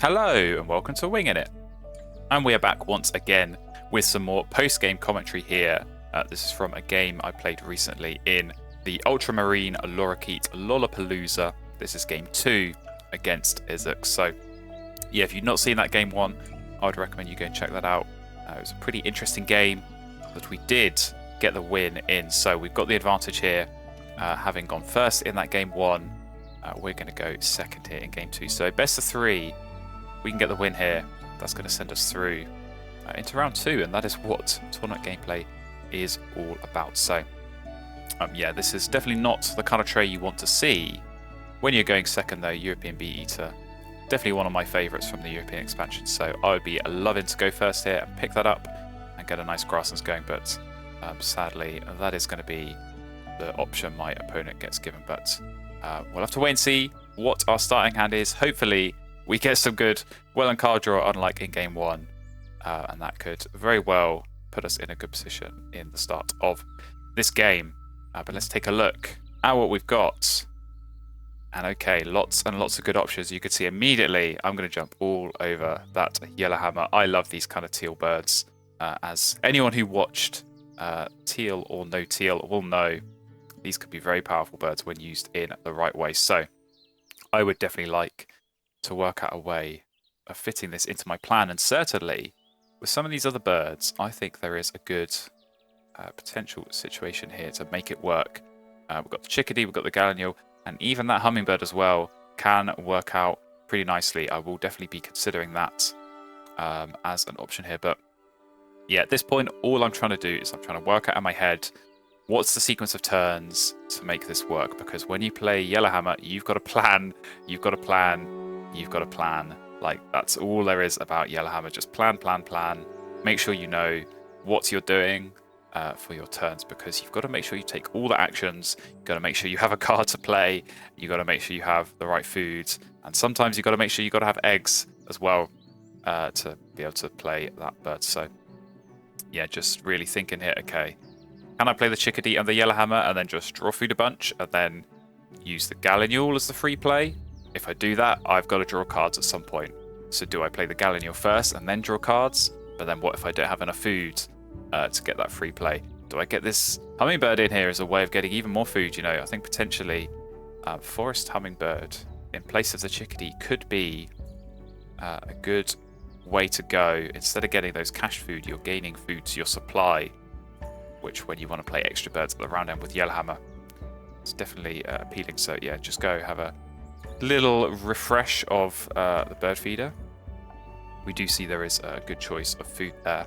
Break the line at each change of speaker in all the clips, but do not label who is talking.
Hello and welcome to Wingin It. And we are back once again with some more post-game commentary here. This is from a game I played recently in the Ultramarine Lorikeet Lollapalooza. This is game 2 against Izuk. So yeah, if you've not seen that game 1, I would recommend you go and check that out. It was a pretty interesting game, but we did get the win in. So we've got the advantage here, having gone first in that game 1. We're going to go second here in game 2. So best of 3. We can get the win here. That's going to send us through into round 2, and that is what tournament gameplay is all about. So, yeah, this is definitely not the kind of tray you want to see when you're going second, though. European Bee Eater, definitely one of my favourites from the European expansion. So I would be loving to go first here and pick that up and get a nice grasslands going. But sadly, that is going to be the option my opponent gets given. But we'll have to wait and see what our starting hand is. Hopefully, we get some good well and card draw, unlike in game 1, and that could very well put us in a good position in the start of this game. But let's take a look at what we've got. And okay, lots and lots of good options. You can see immediately I'm going to jump all over that yellowhammer. I love these kind of teal birds. As anyone who watched Teal or No Teal will know, these could be very powerful birds when used in the right way. So I would definitely like to work out a way of fitting this into my plan, and certainly with some of these other birds I think there is a good potential situation here to make it work. We've got the chickadee, we've got the gallinule, and even that hummingbird as well can work out pretty nicely. I will definitely be considering that as an option here. But yeah, at this point all I'm trying to do is I'm trying to work out in my head what's the sequence of turns to make this work, because when you play Yellowhammer, you've got a plan, you've got a plan, you've got a plan. Like, that's all there is about Yellowhammer. Just plan, plan, plan. Make sure you know what you're doing for your turns, because you've got to make sure you take all the actions. You've got to make sure you have a card to play. You've got to make sure you have the right foods. And sometimes you've got to make sure you've got to have eggs as well to be able to play that bird. So, yeah, just really thinking here, okay, can I play the chickadee and the yellowhammer and then just draw food a bunch and then use the gallinule as the free play? If I do that, I've got to draw cards at some point. So do I play the gallinule first and then draw cards? But then what if I don't have enough food to get that free play? Do I get this hummingbird in here as a way of getting even more food? You know, I think potentially forest hummingbird in place of the chickadee could be a good way to go. Instead of getting those cash food, you're gaining food to your supply, which when you want to play extra birds at the round end with Yellowhammer, it's definitely appealing. So yeah, just go have a little refresh of the bird feeder. We do see there is a good choice of food there.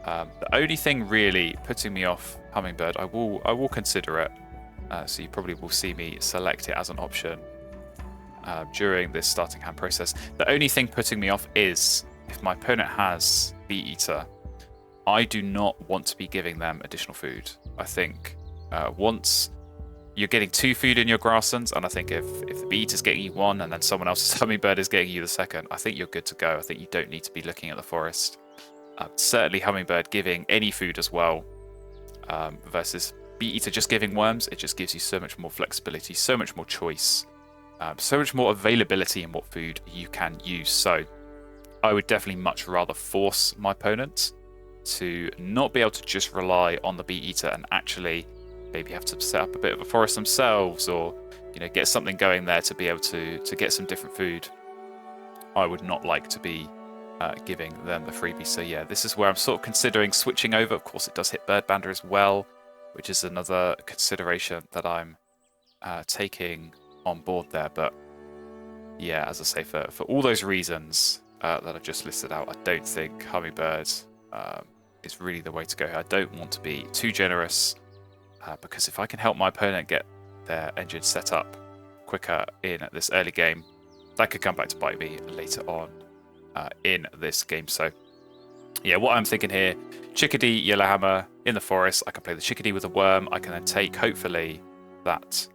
The only thing really putting me off hummingbird, I will consider it. So you probably will see me select it as an option during this starting hand process. The only thing putting me off is if my opponent has Bee Eater, I do not want to be giving them additional food. I think once you're getting 2 food in your grasslands, and I think if the Bee Eater's getting you 1 and then someone else's hummingbird is getting you the second, I think you're good to go. I think you don't need to be looking at the forest. Certainly hummingbird giving any food as well, versus Bee Eater just giving worms. It just gives you so much more flexibility, so much more choice, so much more availability in what food you can use. So I would definitely much rather force my opponent to not be able to just rely on the Bee Eater and actually maybe have to set up a bit of a forest themselves, or get something going there to be able to get some different food. I would not like to be giving them the freebie. So yeah, this is where I'm sort of considering switching over. Of course, it does hit Birdbander as well, which is another consideration that I'm taking on board there. But yeah, as I say, for all those reasons that I've just listed out, I don't think hummingbird is really the way to go. I don't want to be too generous, because if I can help my opponent get their engine set up quicker in this early game, that could come back to bite me later on in this game. So yeah, what I'm thinking here, chickadee, yellowhammer in the forest. I can play the chickadee with a worm. I can then take, hopefully, that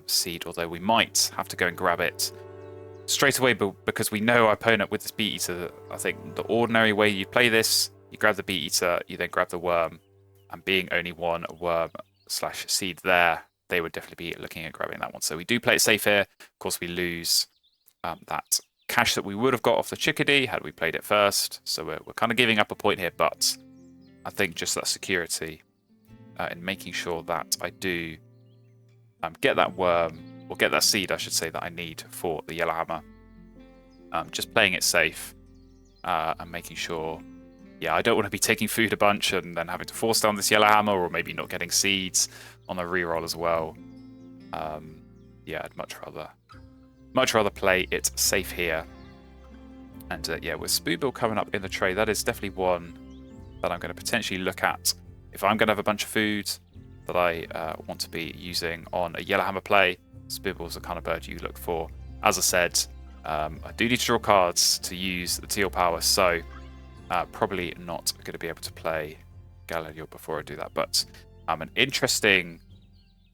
seed, although we might have to go and grab it straight away, because we know our opponent with this Bee Eater. I think the ordinary way you play this, you grab the Bee Eater, you then grab the worm, and being only 1 worm / seed there, they would definitely be looking at grabbing that one. So we do play it safe here. Of course, we lose that cash that we would have got off the chickadee had we played it first. So we're kind of giving up a point here, but I think just that security in making sure that I do get that worm, or get that seed, I should say, that I need for the Yellowhammer. Just playing it safe and making sure, I don't want to be taking food a bunch and then having to force down this Yellowhammer, or maybe not getting seeds on the reroll as well. I'd much rather play it safe here. And with Spoonbill coming up in the tray, that is definitely one that I'm going to potentially look at if I'm going to have a bunch of food that I want to be using on a Yellowhammer play. Spoonbill's the kind of bird you look for. As I said, I do need to draw cards to use the teal power, so probably not going to be able to play Galileo before I do that. But an interesting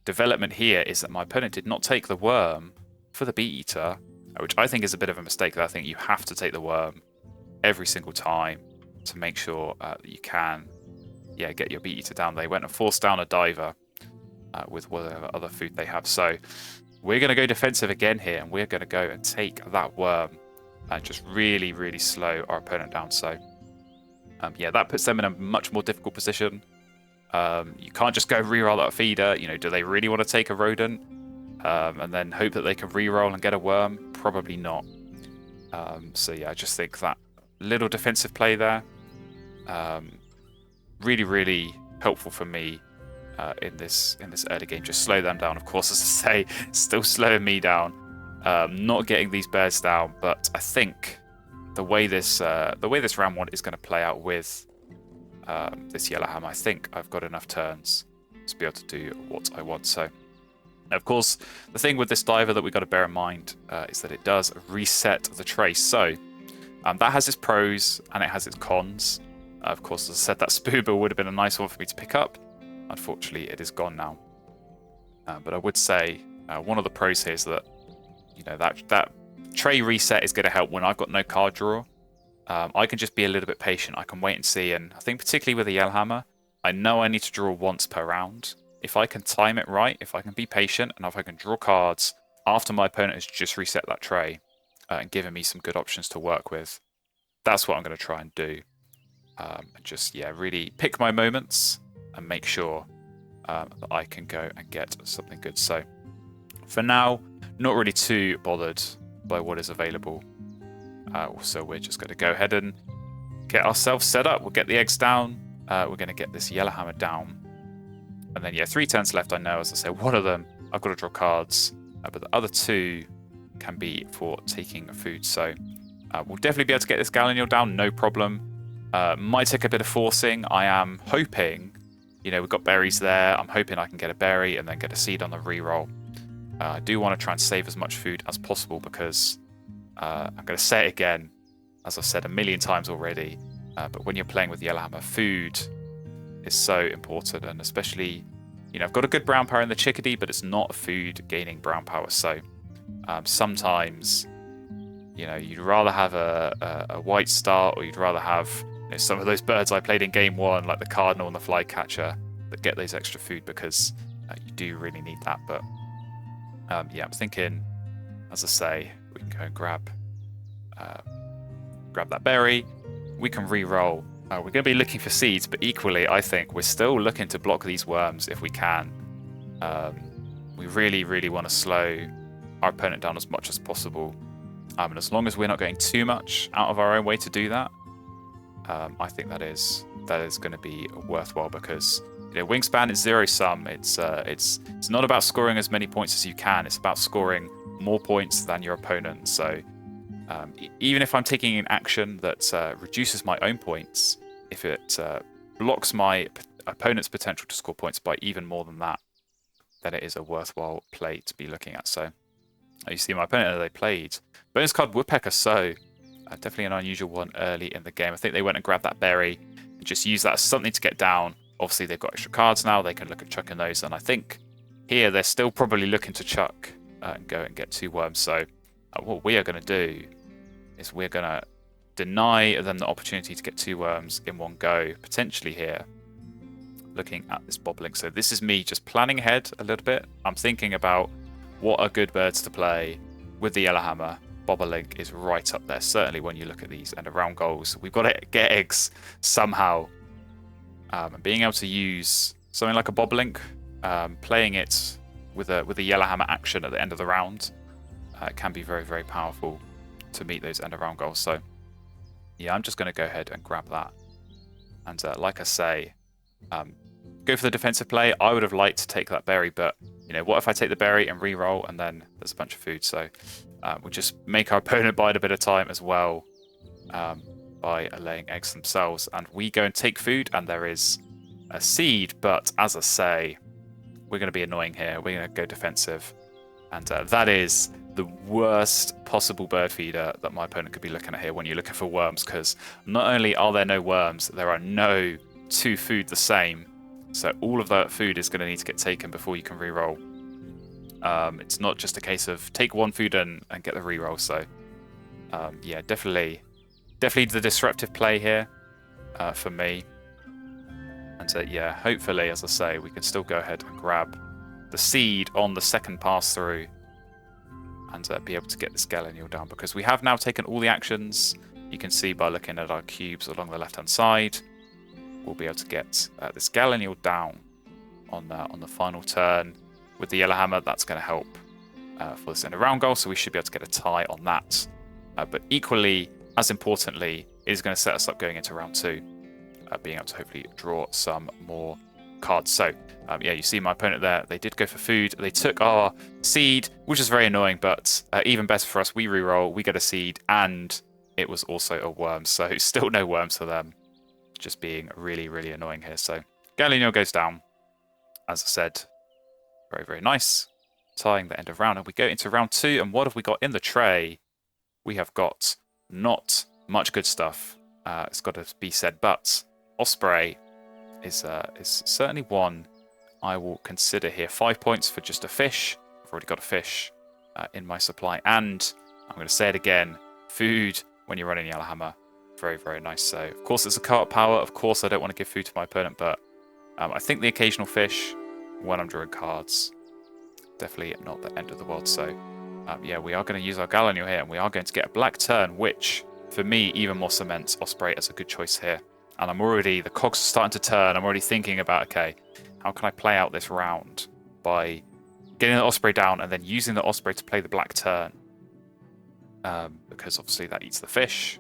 development here is that my opponent did not take the worm for the Bee Eater, which I think is a bit of a mistake. I think you have to take the worm every single time to make sure that you can get your Bee Eater down. They went and forced down a diver with whatever other food they have. So we're going to go defensive again here, and we're going to go and take that worm and just really, really slow our opponent down. So that puts them in a much more difficult position. You can't just go reroll that feeder. Do they really want to take a rodent and then hope that they can reroll and get a worm? Probably not. I just think that little defensive play there, really, really helpful for me in this early game. Just slow them down. Of course, as I say, still slowing me down, not getting these bears down. But I think the way this round one is going to play out with this Yellowhammer, I think I've got enough turns to be able to do what I want. So, of course, the thing with this diver that we've got to bear in mind is that it does reset the trace. So that has its pros and it has its cons. Of course, as I said, that Spoonbill would have been a nice one for me to pick up. Unfortunately, it is gone now. But I would say one of the pros here is that that tray reset is going to help when I've got no card draw. I can just be a little bit patient. I can wait and see. And I think particularly with the Yellowhammer, I know I need to draw once per round. If I can time it right, if I can be patient, and if I can draw cards after my opponent has just reset that tray and given me some good options to work with, that's what I'm going to try and do. And just, really pick my moments and make sure that I can go and get something good. So for now, not really too bothered by what is available. So we're just going to go ahead and get ourselves set up. We'll get the eggs down. We're going to get this Yellowhammer down. And then, 3 turns left. I know, as I say, one of them I've got to draw cards, but the other 2 can be for taking food. So we'll definitely be able to get this Gallinule down, no problem. Might take a bit of forcing. I am hoping, we've got berries there. I'm hoping I can get a berry and then get a seed on the reroll. I do want to try and save as much food as possible because I'm going to say it again, as I've said a million times already, but when you're playing with Yellowhammer, food is so important, and especially, I've got a good brown power in the chickadee, but it's not a food gaining brown power. So sometimes, you'd rather have a white star, or you'd rather have some of those birds I played in game 1, like the cardinal and the flycatcher, that get those extra food, because you do really need that. But I'm thinking, as I say, we can go and grab that berry. We can re-roll. We're going to be looking for seeds, but equally, I think we're still looking to block these worms if we can. We really, really want to slow our opponent down as much as possible. And as long as we're not going too much out of our own way to do that, I think that is going to be worthwhile, because Wingspan is zero sum. It's not about scoring as many points as you can. It's about scoring more points than your opponent. So even if I'm taking an action that reduces my own points, if it blocks my opponent's potential to score points by even more than that, then it is a worthwhile play to be looking at. So you see my opponent, they played bonus card Woodpecker, so definitely an unusual one early in the game. I think they went and grabbed that berry and just used that as something to get down. Obviously, they've got extra cards now. They can look at chucking those, and I think here they're still probably looking to chuck and go and get 2 worms. So what we are going to do is we're going to deny them the opportunity to get 2 worms in one go, potentially here, looking at this bobbling. So this is me just planning ahead a little bit. I'm thinking about what are good birds to play with the Yellowhammer Bobolink is right up there. Certainly when you look at these end of round goals, we've got to get eggs somehow. And being able to use something like a Bobolink, playing it with a Yellowhammer action at the end of the round, can be very, very powerful to meet those end of round goals. So yeah, I'm just going to go ahead and grab that. And like I say, go for the defensive play. I would have liked to take that berry, but you know, what if I take the berry and re-roll and then there's a bunch of food? So we'll just make our opponent bide a bit of time as well by laying eggs themselves. And we go and take food, and there is a seed. But as I say, we're going to be annoying here. We're going to go defensive. And that is the worst possible bird feeder that my opponent could be looking at here when you're looking for worms, because not only are there no worms, there are no two food the same. So all of that food is going to need to get taken before you can re-roll. It's not just a case of take one food and get the re-roll. So yeah, definitely the disruptive play here for me. And yeah, hopefully, as I say, we can still go ahead and grab the seed on the second pass through and be able to get this Gallinule down, because we have now taken all the actions. You can see by looking at our cubes along the left-hand side, we'll be able to get this Gallinule down on the final turn. With the Yellowhammer, that's going to help for this end of round goal, so we should be able to get a tie on that. But equally, as importantly, it is going to set us up going into round 2, being able to hopefully draw some more cards. So yeah, you see my opponent there, they did go for food. They took our seed, which is very annoying, but even better for us, we re-roll, we get a seed, and it was also a worm. So still no worms for them. Just being really, really annoying here. So Gallinule goes down, as I said. Very, very nice. Tying the end of round. And we go into round 2. And what have we got in the tray? We have got not much good stuff. It's got to be said. But Osprey is certainly one I will consider here. 5 points for just a fish. I've already got a fish in my supply. And I'm going to say it again. Food when you're running Yellowhammer. Very, very nice. So, of course, it's a co-op power. Of course, I don't want to give food to my opponent. But I think the occasional fish when I'm drawing cards, definitely not the end of the world. So yeah, we are going to use our Gallinule here, and we are going to get a black turn, which for me even more cements Osprey as a good choice here. And I'm already, the cogs are starting to turn. I'm already thinking about, okay, how can I play out this round by getting the Osprey down and then using the Osprey to play the black turn, because obviously that eats the fish,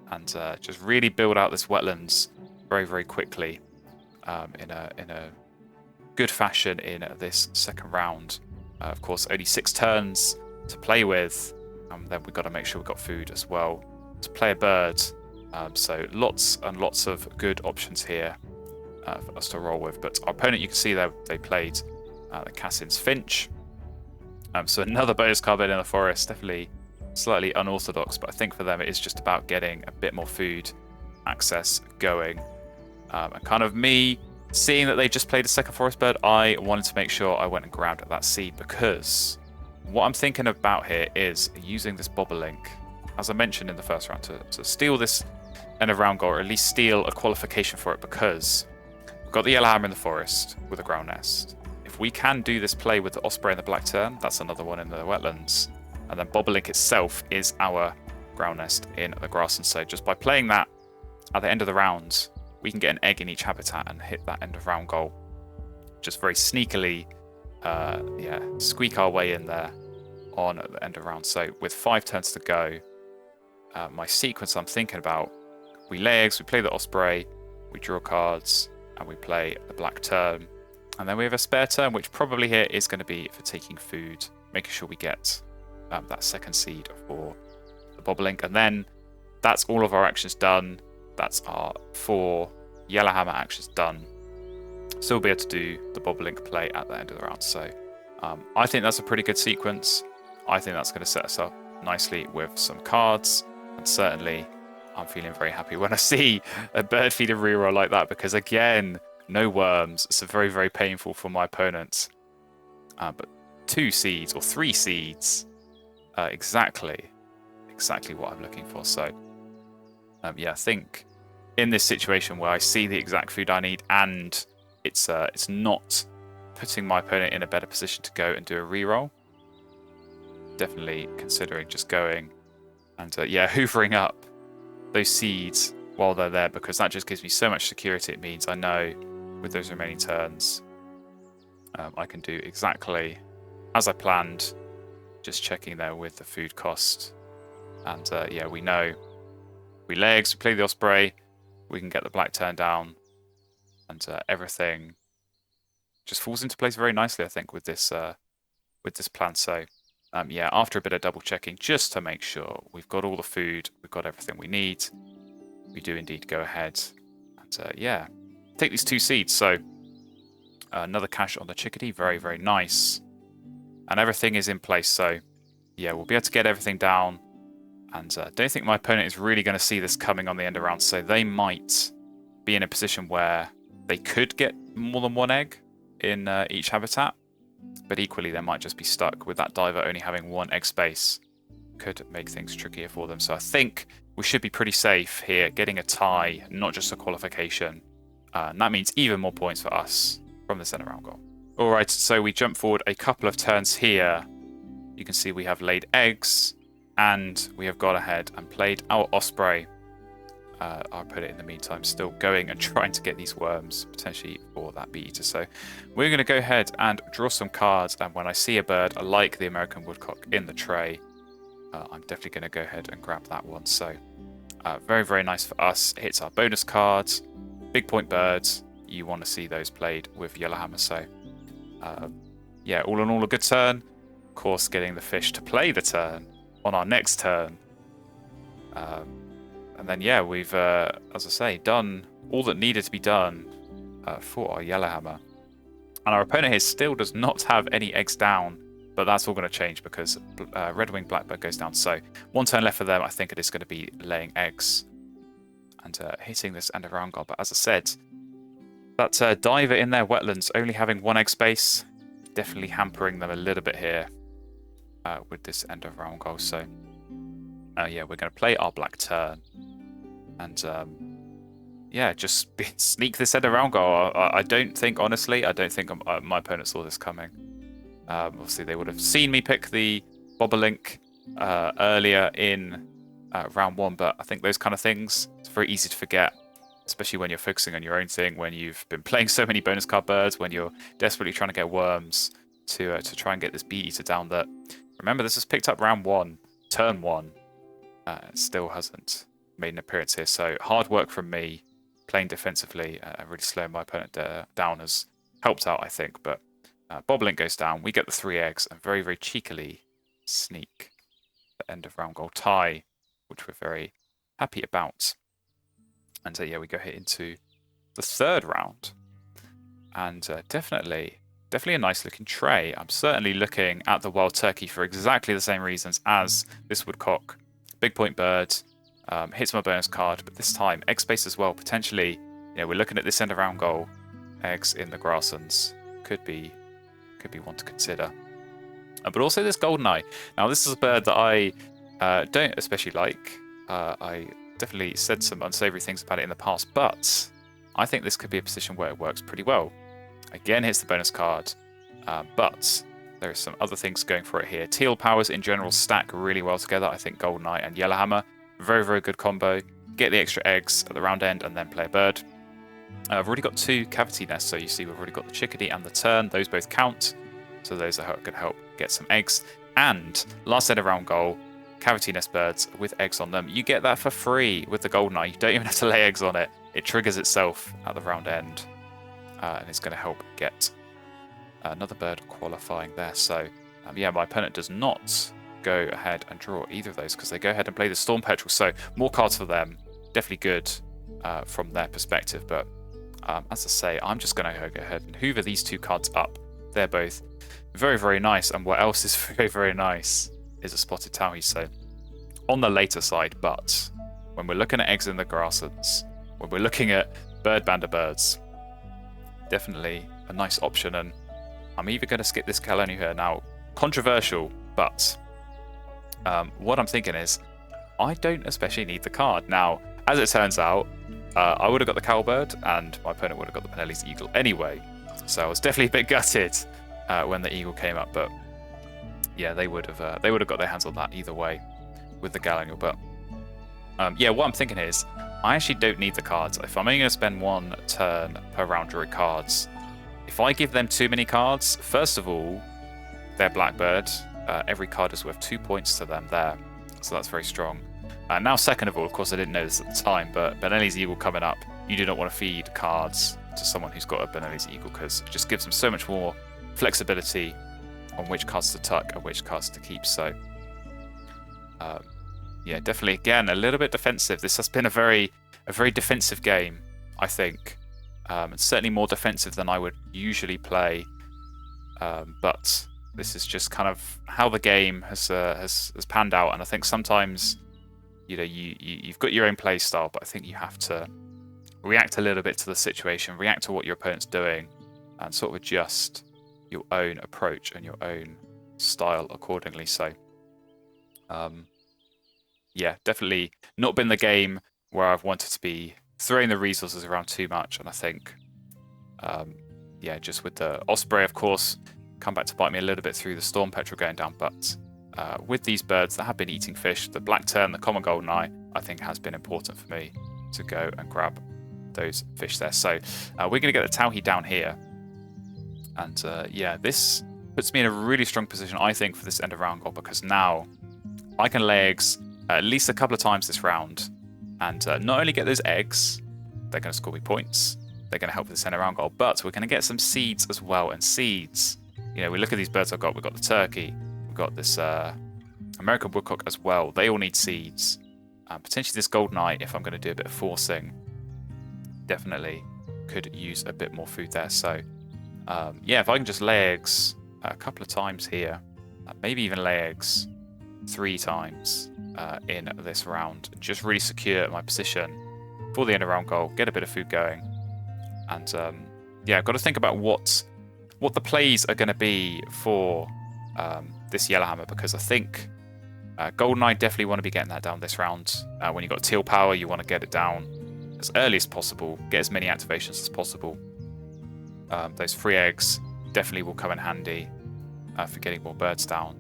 and just really build out this wetlands very, very quickly in a good fashion in this second round. Of course, only 6 turns to play with. Then we've got to make sure we've got food as well to play a bird. So lots and lots of good options here for us to roll with. But our opponent, you can see there, they played the Cassin's Finch. So another bonus card in the forest, definitely slightly unorthodox, but I think for them it is just about getting a bit more food access going. And kind of me seeing that they just played a second forest bird, I wanted to make sure I went and grabbed that seed, because what I'm thinking about here is using this Bobolink, as I mentioned in the first round, to steal this end of round goal, or at least steal a qualification for it, because we've got the Yellowhammer in the forest with a ground nest. If we can do this play with the Osprey and the black turn, that's another one in the wetlands. And then Bobolink itself is our ground nest in the grass. And so just by playing that at the end of the round, we can get an egg in each habitat and hit that end of round goal. Just very sneakily, yeah, squeak our way in there on at the end of round. So with 5 turns to go, my sequence I'm thinking about, we lay eggs, we play the Osprey, we draw cards, and we play the black turn. And then we have a spare turn, which probably here is going to be for taking food, making sure we get that second seed for the Bobolink. And then that's all of our actions done. That's our 4 Yellowhammer actions done. So we'll be able to do the Bobolink play at the end of the round. So I think that's a pretty good sequence. I think that's going to set us up nicely with some cards. And certainly I'm feeling very happy when I see a bird feeder reroll like that, because again, no worms. So very, very painful for my opponent. But 2 seeds or 3 seeds, exactly what I'm looking for. So yeah, I think in this situation where I see the exact food I need and it's not putting my opponent in a better position to go and do a reroll, definitely considering just going And yeah, hoovering up those seeds while they're there, because that just gives me so much security. It means I know with those remaining turns, I can do exactly as I planned, just checking there with the food cost. And yeah, we know we lay eggs, we play the Osprey, we can get the black turn down, and everything just falls into place very nicely, I think, with this plan. So yeah, after a bit of double checking, just to make sure we've got all the food, we've got everything we need, we do indeed go ahead and yeah, take these 2 seeds. So another cash on the chickadee, very, very nice. And everything is in place, so yeah, we'll be able to get everything down. And I don't think my opponent is really going to see this coming on the end of round, so they might be in a position where they could get more than 1 egg in each habitat, but equally they might just be stuck with that diver only having 1 egg space. Could make things trickier for them. So I think we should be pretty safe here, getting a tie, not just a qualification. And that means even more points for us from this end of round goal. Alright, so we jump forward a couple of turns here. You can see we have laid eggs, and we have gone ahead and played our Osprey. I'll put it in the meantime, still going and trying to get these worms, potentially for that bee eater. So we're going to go ahead and draw some cards, and when I see a bird like the American woodcock in the tray, I'm definitely going to go ahead and grab that one. So very, very nice for us. It hits our bonus cards, big point birds. You want to see those played with Yellowhammer. So yeah, all in all, a good turn. Of course, getting the fish to play the turn on our next turn. And then, yeah, we've, as I say, done all that needed to be done for our Yellowhammer. And our opponent here still does not have any eggs down, but that's all going to change because red-winged blackbird goes down. So 1 turn left for them. I think it is going to be laying eggs and hitting this end of round goal. But as I said, that diver in their wetlands only having 1 egg space, definitely hampering them a little bit here with this end of round goal. So yeah, we're going to play our black turn and yeah, just sneak this end of round goal. I don't think, honestly, I don't think my opponent saw this coming. Obviously, they would have seen me pick the Bobolink earlier in round 1, but I think those kind of things, it's very easy to forget, especially when you're focusing on your own thing, when you've been playing so many bonus card birds, when you're desperately trying to get worms to try and get this bee eater down. That, remember, this was picked up round 1, turn 1. It still hasn't made an appearance here. So hard work from me, playing defensively, really slowing my opponent down has helped out, I think. But Bobolink goes down, we get the 3 eggs, and very, very cheekily sneak the end of round goal tie, which we're very happy about. And yeah, we go here into the 3rd round, and definitely a nice looking tray. I'm certainly looking at the wild turkey for exactly the same reasons as this woodcock. Big point bird, hits my bonus card, but this time egg space as well. Potentially, you know, we're looking at this end of round goal, eggs in the grasslands could be one to consider. But also this goldeneye. Now this is a bird that I don't especially like. I definitely said some unsavory things about it in the past, but I think this could be a position where it works pretty well. Again, hits the bonus card, but there are some other things going for it here. Teal powers in general stack really well together. I think goldeneye and Yellowhammer, very, very good combo. Get the extra eggs at the round end and then play a bird. I've already got 2 cavity nests, so you see we've already got the chickadee and the tern. Those both count, so those are going to help get some eggs. And last end of round goal, cavity nest birds with eggs on them. You get that for free with the goldeneye. You don't even have to lay eggs on it. It triggers itself at the round end, and it's going to help get another bird qualifying there. So yeah, my opponent does not go ahead and draw either of those because they go ahead and play the Storm Petrel. So more cards for them, definitely good from their perspective. But as I say, I'm just going to go ahead and hoover these 2 cards up. They're both very, very nice. And what else is very, very nice is a spotted towhee. So on the later side, but when we're looking at eggs in the grasslands, when we're looking at bird bander birds, definitely a nice option. And I'm even going to skip this Kalonu here. Now, controversial, but what I'm thinking is I don't especially need the card. Now, as it turns out, I would have got the cowbird and my opponent would have got the Pinelli's eagle anyway. So I was definitely a bit gutted when the eagle came up, but yeah, they would have got their hands on that either way. with the Gallion. But yeah, what I'm thinking is I actually don't need the cards. If I'm only going to spend 1 turn per round drawing cards, if I give them too many cards, first of all, they're Blackbird. Every card is worth 2 points to them there, so that's very strong. Now, second of all, of course, I didn't know this at the time, but Benelli's Eagle coming up, you do not want to feed cards to someone who's got a Benelli's Eagle, because it just gives them so much more flexibility on which cards to tuck and which cards to keep. So, yeah, definitely, again, a little bit defensive. This has been a very defensive game, I think, and certainly more defensive than I would usually play. But this is just kind of how the game has panned out, and I think sometimes, you know, you've got your own play style, but I think you have to react a little bit to the situation, react to what your opponent's doing, and sort of adjust your own approach and your own style accordingly. So, yeah, definitely not been the game where I've wanted to be throwing the resources around too much, and I think, yeah, just with the Osprey, of course, come back to bite me a little bit through the Storm Petrel going down, but with these birds that have been eating fish, the Black Tern, the Common Goldeneye, I think has been important for me to go and grab those fish there. So we're going to get the Towhee down here, and yeah, this puts me in a really strong position, I think, for this end of round goal, because now I can lay eggs at least a couple of times this round, and not only get those eggs, they're going to score me points, they're going to help with this end of round goal, but we're going to get some seeds as well. And seeds, you know, we look at these birds I've got. We've got the turkey, we've got this American woodcock as well. They all need seeds. Potentially this goldeneye, if I'm going to do a bit of forcing, definitely could use a bit more food there. So yeah, if I can just lay eggs a couple of times here, maybe even lay eggs 3 times in this round, just really secure my position for the end of round goal, get a bit of food going, and yeah, I've got to think about what the plays are going to be for this Yellowhammer, because I think Goldeneye definitely want to be getting that down this round. When you've got Teal Power, you want to get it down as early as possible, get as many activations as possible. Those free eggs definitely will come in handy for getting more birds down.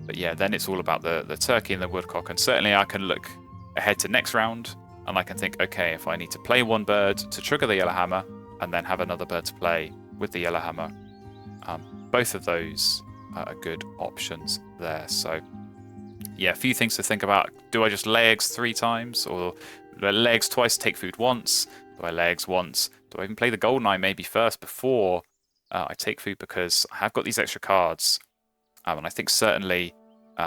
But yeah, then it's all about the turkey and the woodcock, and certainly I can look ahead to next round and I can think, okay, if I need to play 1 bird to trigger the Yellowhammer and then have another bird to play with the Yellowhammer, both of those are good options there. So yeah, a few things to think about. Do I just lay eggs 3 times, or do I lay eggs twice, take food once? Do I lay eggs once? Do I even play the Goldeneye maybe first before I take food, because I have got these extra cards? And I think certainly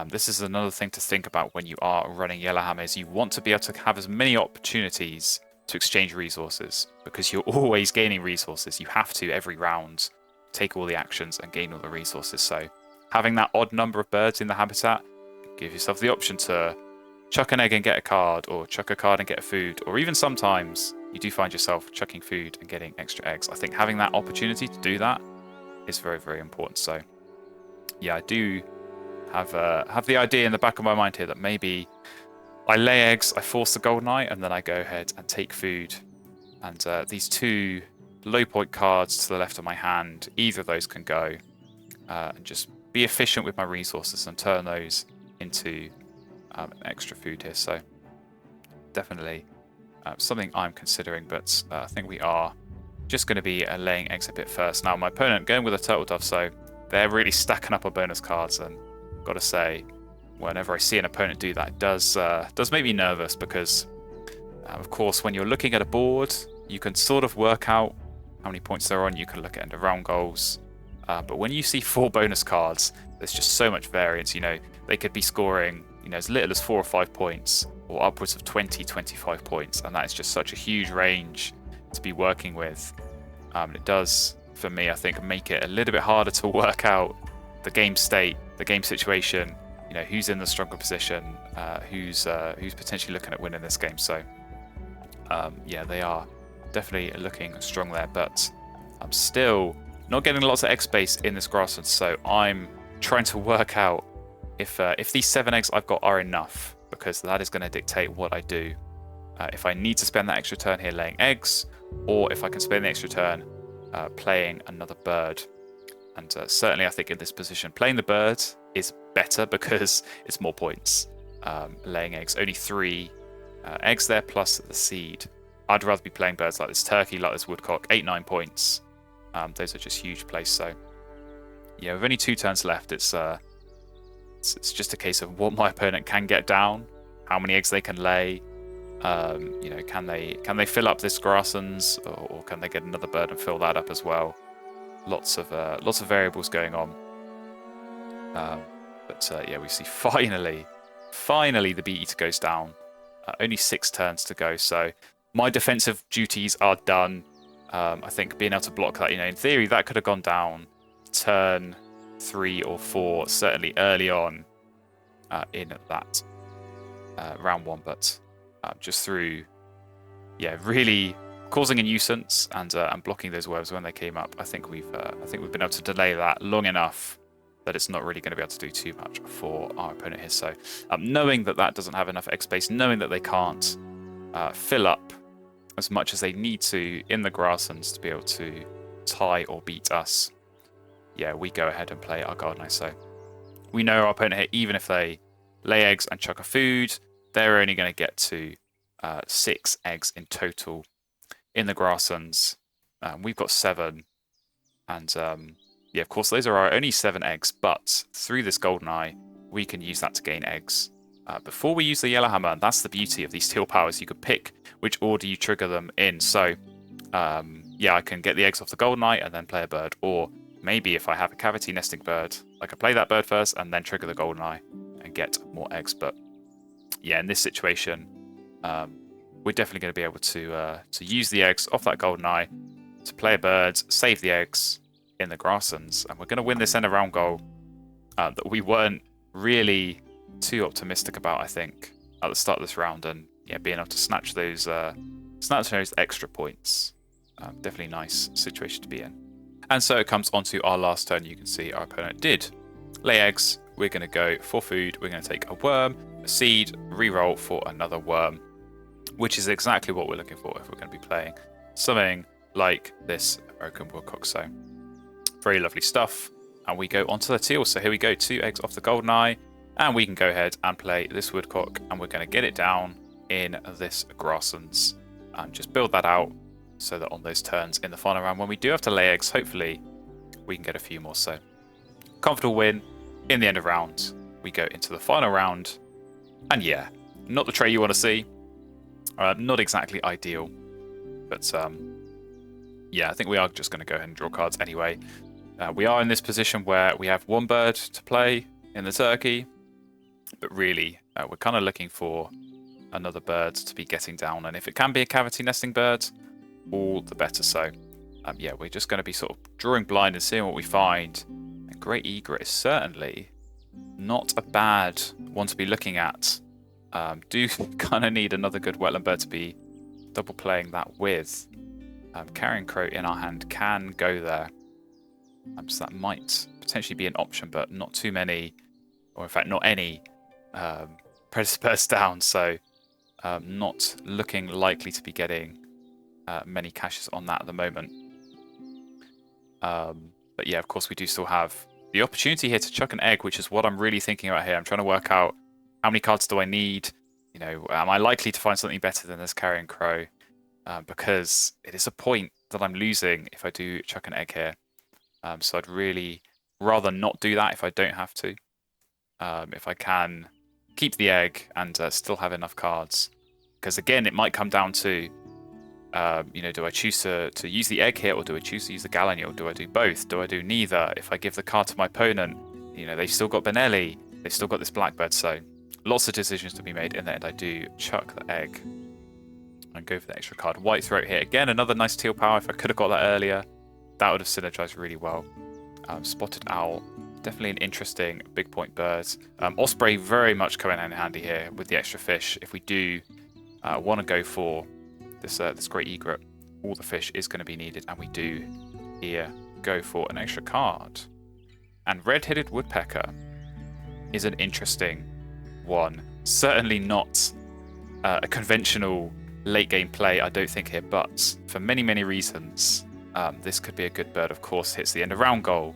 this is another thing to think about when you are running Yellowhammer, is you want to be able to have as many opportunities to exchange resources, because you're always gaining resources. You have to, every round, take all the actions and gain all the resources. So having that odd number of birds in the habitat, give yourself the option to chuck an egg and get a card, or chuck a card and get a food, or even sometimes you do find yourself chucking food and getting extra eggs. I think having that opportunity to do that is very, very important. So yeah, I do have the idea in the back of my mind here that maybe I lay eggs, I force the Goldeneye, and then I go ahead and take food. And these 2 low point cards to the left of my hand, either of those can go, and just be efficient with my resources and turn those into extra food here. So definitely something I'm considering, but I think we are just going to be laying eggs a bit first. Now my opponent going with a turtle dove, so they're really stacking up on bonus cards, and got to say, whenever I see an opponent do that, it does make me nervous, because of course when you're looking at a board, you can sort of work out how many points they're on, you can look at end of round goals, but when you see 4 bonus cards, there's just so much variance. You know, they could be scoring, you know, as little as 4 or 5 points, or upwards of 20-25 points, and that is just such a huge range to be working with. It does, for me, I think, make it a little bit harder to work out the game state, the game situation, you know, who's in the stronger position, who's potentially looking at winning this game. So yeah, they are definitely looking strong there, but I'm still not getting lots of egg space in this grassland, so I'm trying to work out if these 7 eggs I've got are enough, because that is going to dictate what I do. If I need to spend that extra turn here laying eggs, or if I can spend the extra turn playing another bird. And certainly I think in this position, playing the bird is better because it's more points. Laying eggs, only 3 eggs there plus the seed. I'd rather be playing birds like this turkey, like this woodcock. 8-9 points. Those are just huge plays. So yeah, with only 2 turns left, it's just a case of what my opponent can get down, how many eggs they can lay. You know, can they fill up this grasslands, or can they get another bird and fill that up as well? Lots of variables going on. But yeah, we see finally the bee eater goes down. Only 6 turns to go, so my defensive duties are done. I think being able to block that, you know, in theory that could have gone down turn 3 or 4, certainly early on in that round 1, but just through, yeah, really causing a nuisance and blocking those worms when they came up. I think we've been able to delay that long enough that it's not really going to be able to do too much for our opponent here. So knowing that doesn't have enough egg space, knowing that they can't fill up as much as they need to in the grasslands to be able to tie or beat us, yeah, we go ahead and play our garden ice. So we know our opponent here, even if they lay eggs and chuck a food, they're only going to get to 6 eggs in total in the grasslands. We've got 7, and yeah, of course, those are our only 7 eggs, but through this golden eye, we can use that to gain eggs before we use the yellow hammer. And that's the beauty of these teal powers. You could pick which order you trigger them in. So yeah, I can get the eggs off the golden eye and then play a bird, or maybe if I have a cavity nesting bird, I could play that bird first and then trigger the golden eye and get more eggs. But yeah, in this situation, we're definitely going to be able to use the eggs off that golden eye to play a bird, save the eggs in the grasslands, and we're going to win this end of round goal that we weren't really too optimistic about, I think, at the start of this round. And yeah, being able to snatch those extra points, definitely nice situation to be in. And so it comes onto our last turn. You can see our opponent did lay eggs. We're going to go for food. We're going to take a worm, a seed, re-roll for another worm, which is exactly what we're looking for if we're going to be playing something like this broken woodcock. So very lovely stuff. And we go onto the teal. So here we go, 2 eggs off the golden eye, and we can go ahead and play this woodcock, and we're going to get it down in this grasslands and just build that out so that on those turns in the final round, when we do have to lay eggs, hopefully we can get a few more. So comfortable win in the end of round. We go into the final round, and yeah, not the tray you want to see. Not exactly ideal, but yeah, I think we are just going to go ahead and draw cards anyway. We are in this position where we have 1 bird to play in the turkey, but really we're kind of looking for another bird to be getting down, and if it can be a cavity nesting bird, all the better. So yeah, we're just going to be sort of drawing blind and seeing what we find. And Great Egret is certainly not a bad one to be looking at. Do kind of need another good wetland bird to be double playing that with. Carrion Crow in our hand can go there, so that might potentially be an option, but not too many, or in fact not any Predator birds down, so not looking likely to be getting many caches on that at the moment. But yeah, of course we do still have the opportunity here to chuck an egg, which is what I'm really thinking about here. I'm trying to work out how many cards do I need. You know, am I likely to find something better than this Carrion Crow? Because it is a point that I'm losing if I do chuck an egg here. So I'd really rather not do that if I don't have to. If I can keep the egg and still have enough cards. Because again, it might come down to, you know, do I choose to use the egg here, or do I choose to use the Gallon, or do I do both? Do I do neither? If I give the card to my opponent, you know, they've still got Benelli, they've still got this Blackbird, so lots of decisions to be made. In the end, I do chuck the egg and go for the extra card. White Throat here. Again, another nice teal power. If I could have got that earlier, that would have synergized really well. Spotted Owl, definitely an interesting big point bird. Osprey very much coming in handy here with the extra fish. If we do want to go for this Great Egret, all the fish is going to be needed, and we do here go for an extra card. And Red-Headed Woodpecker is an interesting one. Certainly not a conventional late game play, I don't think here, but for many reasons, this could be a good bird. Of course, hits the end of round goal,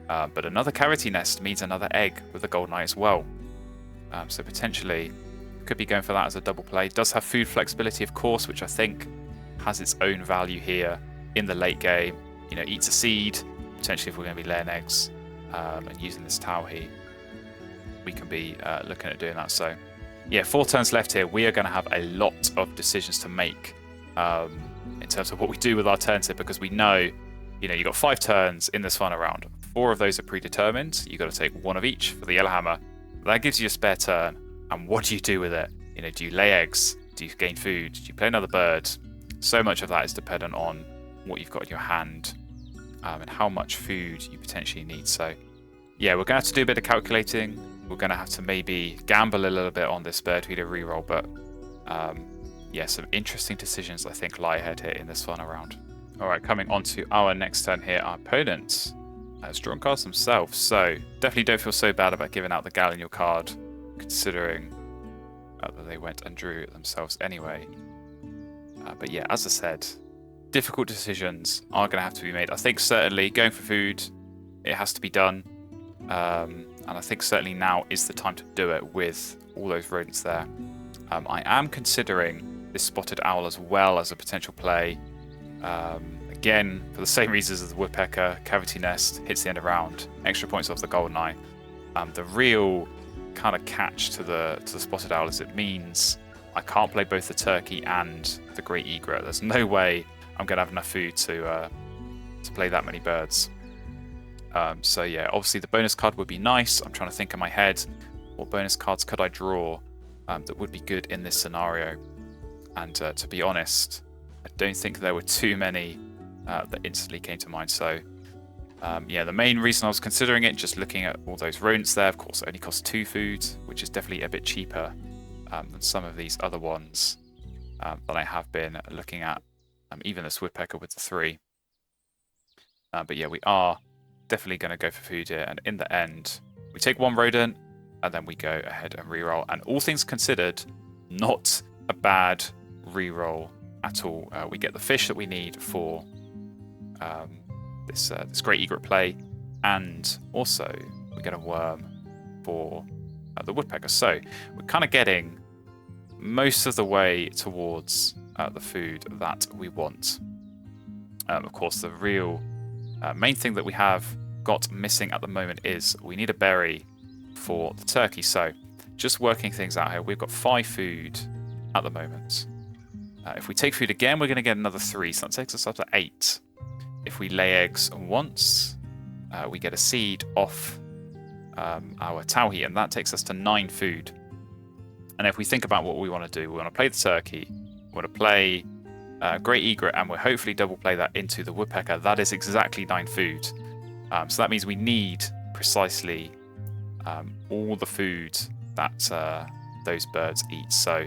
But another cavity nest means another egg with the Golden-eye as well. So potentially could be going for that as a double play. Does have food flexibility, of course, which I think has its own value here in the late game. You know, eats a seed, potentially if we're going to be laying eggs and using this Tauhi, we can be looking at doing that. So yeah, 4 turns left here. We are going to have a lot of decisions to make in terms of what we do with our turns here, because we know, you know, you've got 5 turns in this final round. 4 of those are predetermined. You've got to take 1 of each for the Yellowhammer. That gives you a spare turn. And what do you do with it? You know, do you lay eggs? Do you gain food? Do you play another bird? So much of that is dependent on what you've got in your hand and how much food you potentially need. So yeah, we're going to have to do a bit of calculating. We're going to have to maybe gamble a little bit on this bird feeder reroll. But yeah, some interesting decisions I think lie ahead here in this final round. All right, coming on to our next turn here, our opponent has drawn cards themselves. So definitely don't feel so bad about giving out the Gallion card, considering that they went and drew themselves anyway. But yeah, as I said, difficult decisions are going to have to be made. I think certainly going for food, it has to be done. And I think certainly now is the time to do it with all those rodents there. I am considering this spotted owl as well as a potential play. Again, for the same reasons as the woodpecker, cavity nest, hits the end of round, extra points off the Golden-eye. The real kind of catch to the spotted owl is it means I can't play both the turkey and the great egret. There's no way I'm going to have enough food to play that many birds. So yeah, obviously the bonus card would be nice. I'm trying to think in my head, what bonus cards could I draw that would be good in this scenario? And to be honest, I don't think there were too many that instantly came to mind. So yeah, the main reason I was considering it, just looking at all those rodents there, of course it only costs 2 food, which is definitely a bit cheaper than some of these other ones that I have been looking at, even this woodpecker with the 3. But yeah, we are definitely going to go for food here, and in the end we take 1 rodent and then we go ahead and reroll, and all things considered, not a bad reroll at all. We get the fish that we need for this great egret play, and also we get a worm for the woodpecker. So we're kind of getting most of the way towards the food that we want. Of course, the real main thing that we have got missing at the moment is we need a berry for the turkey. So just working things out here, we've got 5 food at the moment. If we take food again, we're going to get another 3, so that takes us up to 8. If we lay eggs once, we get a seed off our Tauhi, and that takes us to 9 food. And if we think about what we want to do, we want to play the turkey, we want to play great egret, and we'll hopefully double play that into the woodpecker. That is exactly 9 food. So that means we need precisely all the food that those birds eat. So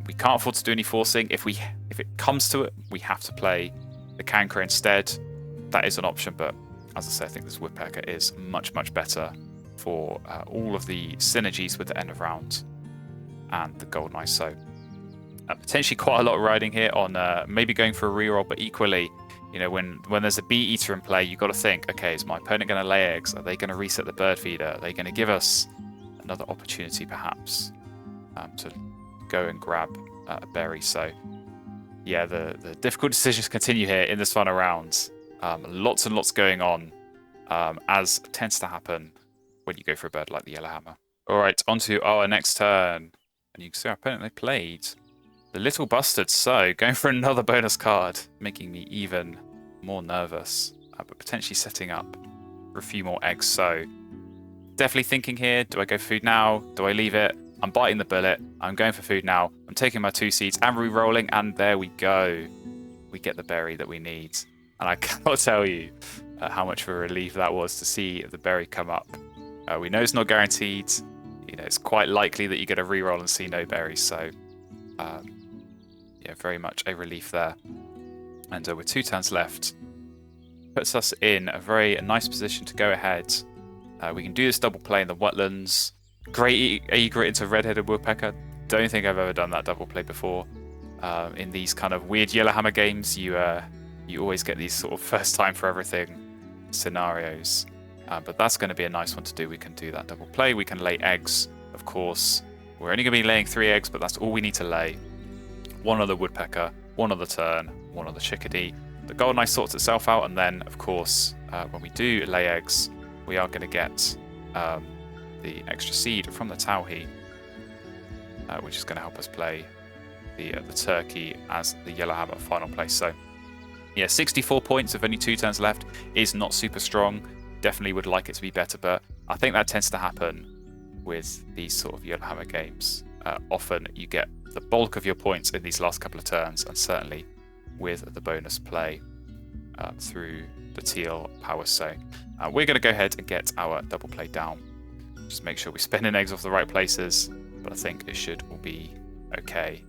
we can't afford to do any forcing. If it comes to it, we have to play the canker instead. That is an option, but as I say, I think this woodpecker is much, much better for all of the synergies with the end of round and the Golden-eye. So potentially quite a lot of riding here on maybe going for a reroll, but equally, you know, when there's a bee eater in play, you've got to think, okay, is my opponent going to lay eggs? Are they going to reset the bird feeder? Are they going to give us another opportunity perhaps to go and grab a berry? So yeah, the difficult decisions continue here in this final round. Lots and lots going on, as tends to happen when you go for a bird like the Yellowhammer. All right, on to our next turn. And you can see our opponent, they played the Little Bustard. So going for another bonus card, making me even more nervous, but potentially setting up for a few more eggs. So definitely thinking here, do I go for food now? Do I leave it? I'm biting the bullet. I'm going for food now. I'm taking my 2 seeds and re-rolling, and there we go. We get the berry that we need. And I cannot tell you how much of a relief that was to see the berry come up. We know it's not guaranteed. You know, it's quite likely that you get a re-roll and see no berries. So, yeah, very much a relief there. And with 2 turns left, puts us in a very nice position to go ahead. We can do this double play in the wetlands. Great egret into red-headed woodpecker. Don't think I've ever done that double play before. In these kind of weird Yellowhammer games, you always get these sort of first time for everything scenarios. But that's going to be a nice one to do. We can do that double play. We can lay eggs, of course. We're only going to be laying 3 eggs, but that's all we need to lay. 1 on the woodpecker, 1 on the tern, 1 on the chickadee. The golden eye sorts itself out, and then, of course, when we do lay eggs, we are going to get the extra seed from the towhee, which is going to help us play the turkey as the yellowhammer final place. So, yeah, 64 points with only 2 turns left is not super strong. Definitely would like it to be better, but I think that tends to happen with these sort of yellowhammer games. Often you get the bulk of your points in these last couple of turns, and certainly with the bonus play through the teal power. So we're going to go ahead and get our double play down. Just make sure we're spending eggs off the right places, but I think it should all be okay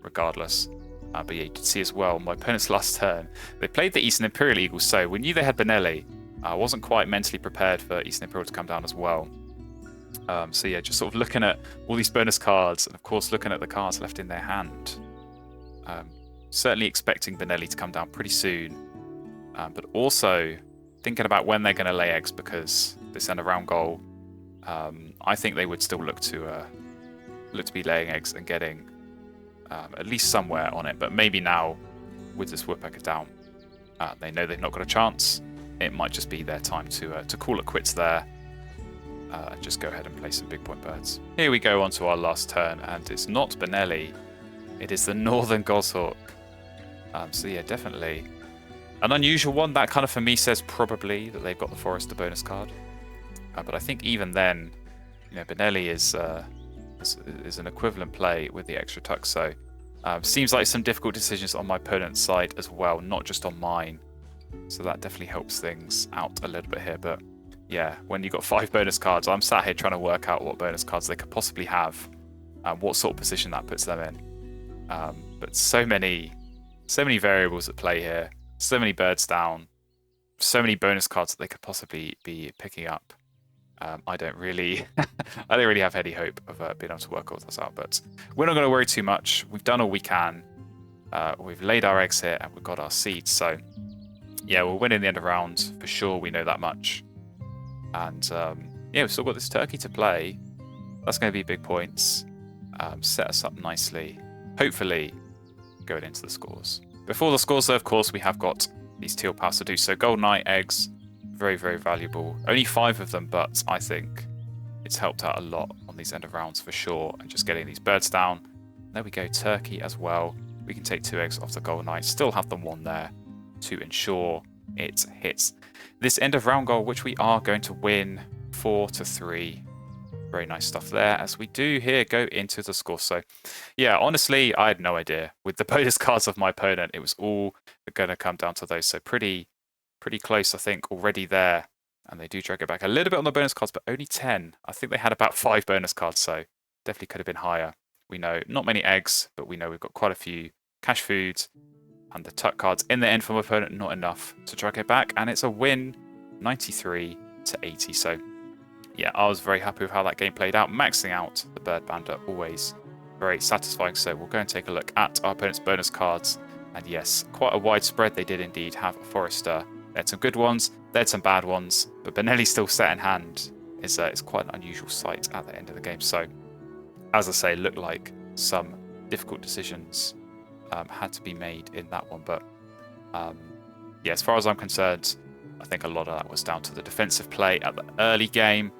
regardless. But yeah, you can see as well, my opponent's last turn, they played the Eastern Imperial Eagle, so we knew they had Benelli. I wasn't quite mentally prepared for Eastern Imperial to come down as well. So yeah, just sort of looking at all these bonus cards, and of course looking at the cards left in their hand. Certainly expecting Benelli to come down pretty soon, but also thinking about when they're going to lay eggs, because this end of round goal, I think they would still look to be laying eggs and getting at least somewhere on it. But maybe now, with this woodpecker down, they know they've not got a chance. It might just be their time to call it quits there. And just go ahead and play some big point birds. Here we go on to our last turn, and it's not Benelli, it is the Northern Goshawk. So yeah, definitely an unusual one. That kind of for me says probably that they've got the Forester bonus card. But I think even then, you know, Benelli is an equivalent play with the extra tuck. So seems like some difficult decisions on my opponent's side as well, not just on mine. So that definitely helps things out a little bit here. But yeah, when you've got 5 bonus cards, I'm sat here trying to work out what bonus cards they could possibly have, what sort of position that puts them in. But so many variables at play here, so many birds down, so many bonus cards that they could possibly be picking up. I don't really have any hope of being able to work all this out. But we're not going to worry too much. We've done all we can. We've laid our eggs here, and we've got our seeds. So yeah, we'll win in the end of round for sure. We know that much. And yeah, we've still got this turkey to play. That's going to be big points. Set us up nicely. Hopefully, going into the scores. Before the scores, though, of course, we have got these teal powers to do. So golden eye eggs, very, very valuable. Only 5 of them, but I think it's helped out a lot on these end of rounds for sure. And just getting these birds down. There we go, turkey as well. We can take 2 eggs off the golden eye. Still have the 1 there to ensure it hits this end of round goal, which we are going to win 4-3. Very nice stuff there, as we do here go into the score. So yeah, honestly, I had no idea. With the bonus cards of my opponent, it was all going to come down to those. So pretty close, I think, already there. And they do drag it back a little bit on the bonus cards, but only 10. I think they had about 5 bonus cards, so definitely could have been higher. We know not many eggs, but we know we've got quite a few cash foods. And the tuck cards in the end from my opponent, not enough to drag it back. And it's a win, 93-80. So yeah, I was very happy with how that game played out. Maxing out the Bird Bander, always very satisfying. So we'll go and take a look at our opponent's bonus cards. And yes, quite a wide spread. They did indeed have a Forester. They had some good ones, they had some bad ones. But Benelli still set in hand is quite an unusual sight at the end of the game. So as I say, looked like some difficult decisions had to be made in that one. But yeah, as far as I'm concerned, I think a lot of that was down to the defensive play at the early game.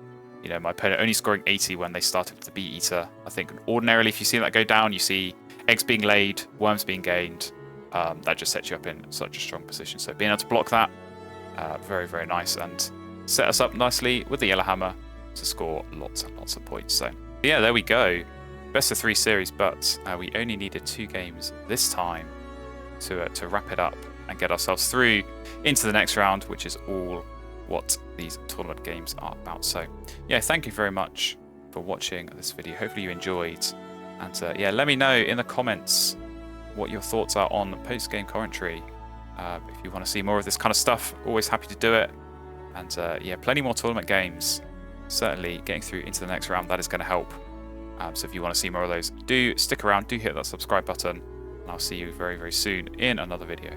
You know, my opponent only scoring 80 when they started with the Bee Eater. I think ordinarily, if you see that go down, you see eggs being laid, worms being gained. That just sets you up in such a strong position. So being able to block that, very, very nice, and set us up nicely with the Yellowhammer to score lots and lots of points. So yeah, there we go. Best of 3 series, but we only needed 2 games this time to wrap it up and get ourselves through into the next round, which is all what these tournament games are about. So yeah, thank you very much for watching this video. Hopefully you enjoyed, and yeah, let me know in the comments what your thoughts are on post-game commentary. If you want to see more of this kind of stuff, always happy to do it. And yeah, plenty more tournament games. Certainly getting through into the next round, that is going to help. So if you want to see more of those, do stick around, do hit that subscribe button, and I'll see you very, very soon in another video.